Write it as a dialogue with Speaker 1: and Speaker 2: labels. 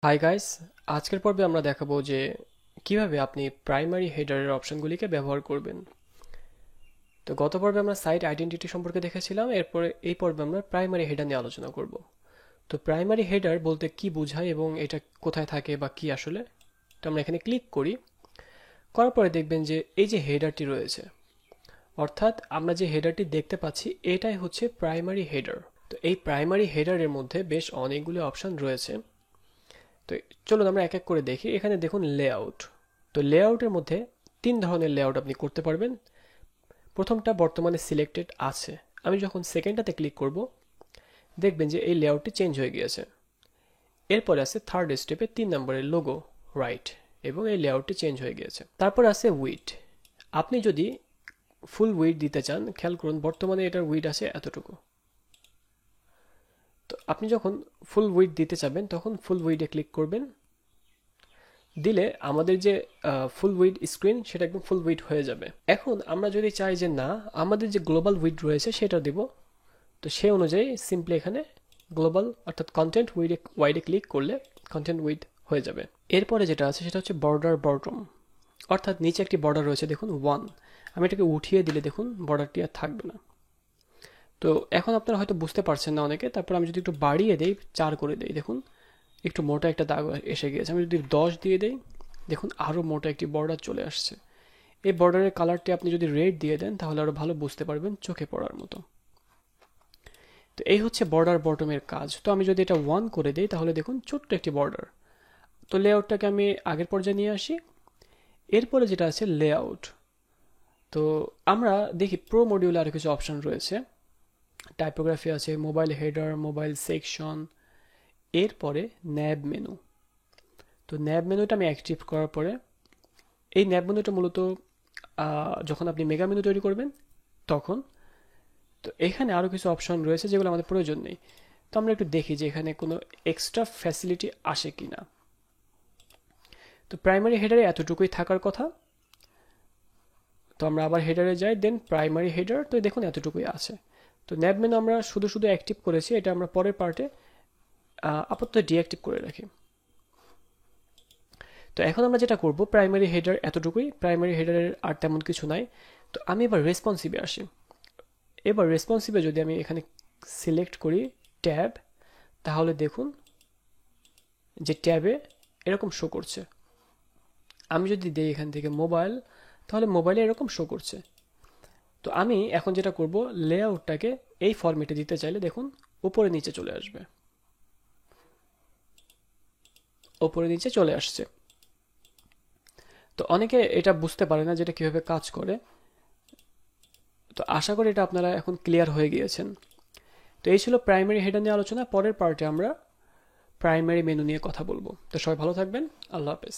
Speaker 1: Hi guys, আজকের পর্বে আমরা দেখাবো যে কিভাবে আপনি প্রাইমারি হেডারের অপশনগুলিকে ব্যবহার করবেন। তো গত পর্বে আমরা সাইট আইডেন্টিটি সম্পর্কে দেখেছিলাম, এরপরে এই পর্বে আমরা প্রাইমারি হেডার নিয়ে আলোচনা করব। তো প্রাইমারি হেডার বলতে কি বোঝায় এবং এটা কোথায় থাকে বা কি আসলে। তো আমরা এখানে ক্লিক করি, করার পরে দেখবেন যে এই যে হেডারটি রয়েছে, অর্থাৎ আমরা যে হেডারটি দেখতে পাচ্ছি এটাই হচ্ছে প্রাইমারি হেডার। তো এই প্রাইমারি হেডারের মধ্যে বেশ অনেকগুলো অপশন রয়েছে। তো চলুন আমরা এক এক করে দেখি। এখানে দেখুন লেআউট। তো লেআউটের মধ্যে তিন ধরনের লেআউট আপনি করতে পারবেন। প্রথমটা বর্তমানে সিলেক্টেড আছে, আমি যখন সেকেন্ডটাতে ক্লিক করব দেখবেন যে এই লেআউটটি চেঞ্জ হয়ে গিয়েছে। এরপরে আছে থার্ড স্টেপে 3 নম্বরের লোগো রাইট, এবং এই লেআউটটি চেঞ্জ হয়ে গিয়েছে। তারপর আছে উইড। আপনি যদি ফুল উইড দিতে চান, খেয়াল করুন বর্তমানে এটার উইড আছে এতটুকু। তো আপনি যখন ফুল উইড দিতে চাবেন তখন ফুল উইডে ক্লিক করবেন, দিলে আমাদের যে ফুল উইড স্ক্রিন সেটা একদম ফুল উইড হয়ে যাবে। এখন আমরা যদি চাই যে না, আমাদের যে গ্লোবাল উইড রয়েছে সেটা দেব, তো সে অনুযায়ী সিম্পলি এখানে গ্লোবাল অর্থাৎ কন্টেন্ট ওয়াইডে ক্লিক করলে কন্টেন্ট উইড হয়ে যাবে। এরপরে যেটা আছে সেটা হচ্ছে বর্ডার বটম, অর্থাৎ নিচে একটি বর্ডার রয়েছে দেখুন 1, আমি এটাকে উঠিয়ে দিলে দেখুন বর্ডারটি আর থাকবে না। তো এখন আপনারা হয়তো বুঝতে পারছেন না অনেকে, তারপর আমি যদি একটু বাড়িয়ে দেই 4 করে দেই, দেখুন একটু মোটা একটা দাগ এসে গিয়েছে। আমি যদি 10 দিয়ে দেই দেখুন আরও মোটা একটি বর্ডার চলে আসছে। এই বর্ডারের কালারটি আপনি যদি রেড দিয়ে দেন তাহলে আরও ভালো বুঝতে পারবেন, চোখে পড়ার মতো। তো এই হচ্ছে বর্ডার বটমের কাজ। তো আমি যদি এটা 1 করে দিই তাহলে দেখুন ছোট্ট একটি বর্ডার। তো লেআউটটাকে আমি আগের পর্যায়ে নিয়ে আসি। এরপরে যেটা আছে লেআউট। তো আমরা দেখি প্রো মডিউলে আরও কিছু অপশন রয়েছে। টাইপোগ্রাফি আছে, মোবাইল হেডার, মোবাইল সেকশন, এরপরে ন্যাব মেনু। তো ন্যাব মেনুটা আমি অ্যাক্টিভ করার পরে এই ন্যাব মেনুটা মূলত যখন আপনি মেগা মেনু তৈরি করবেন তখন। তো এখানে আরও কিছু অপশন রয়েছে যেগুলো আমাদের প্রয়োজন নেই। তো আমরা একটু দেখি যে এখানে কোনো এক্সট্রা ফ্যাসিলিটি আসে কি না। তো প্রাইমারি হেডারে এতটুকুই থাকার কথা। তো আমরা আবার হেডারে যাই, দেন প্রাইমারি হেডার, তো দেখুন এতটুকুই আছে। তো ন্যাব মেনু আমরা শুধু শুধু অ্যাক্টিভ করেছি, এটা আমরা পরের পার্টে আপাতত ডিঅ্যাক্টিভ করে রাখি। তো এখন আমরা যেটা করব, প্রাইমারি হেডার এতটুকুই, প্রাইমারি হেডারের আর তেমন কিছু নাই। তো আমি এবার রেসপন্সিভে আসি। এবার রেসপন্সিভে যদি আমি এখানে সিলেক্ট করি ট্যাব, তাহলে দেখুন যে ট্যাবে এরকম শো করছে। আমি যদি দিই এখান থেকে মোবাইল, তাহলে মোবাইলে এরকম শো করছে। তো আমি এখন যেটা করব, লেআউটটাকে এই ফরম্যাটে দিতে চাইলে দেখুন উপরে নিচে চলে আসবে, উপরে নিচে চলে আসছে। তো অনেকে এটা বুঝতে পারে না যেটা কিভাবে কাজ করে। তো আশা করি এটা আপনারা এখন ক্লিয়ার হয়ে গিয়েছেন। তো এই ছিল প্রাইমারি হেডার নিয়ে আলোচনা। পরের পার্টে আমরা প্রাইমারি মেনু নিয়ে কথা বলবো। তো সবাই ভালো থাকবেন। আল্লাহ হাফেজ।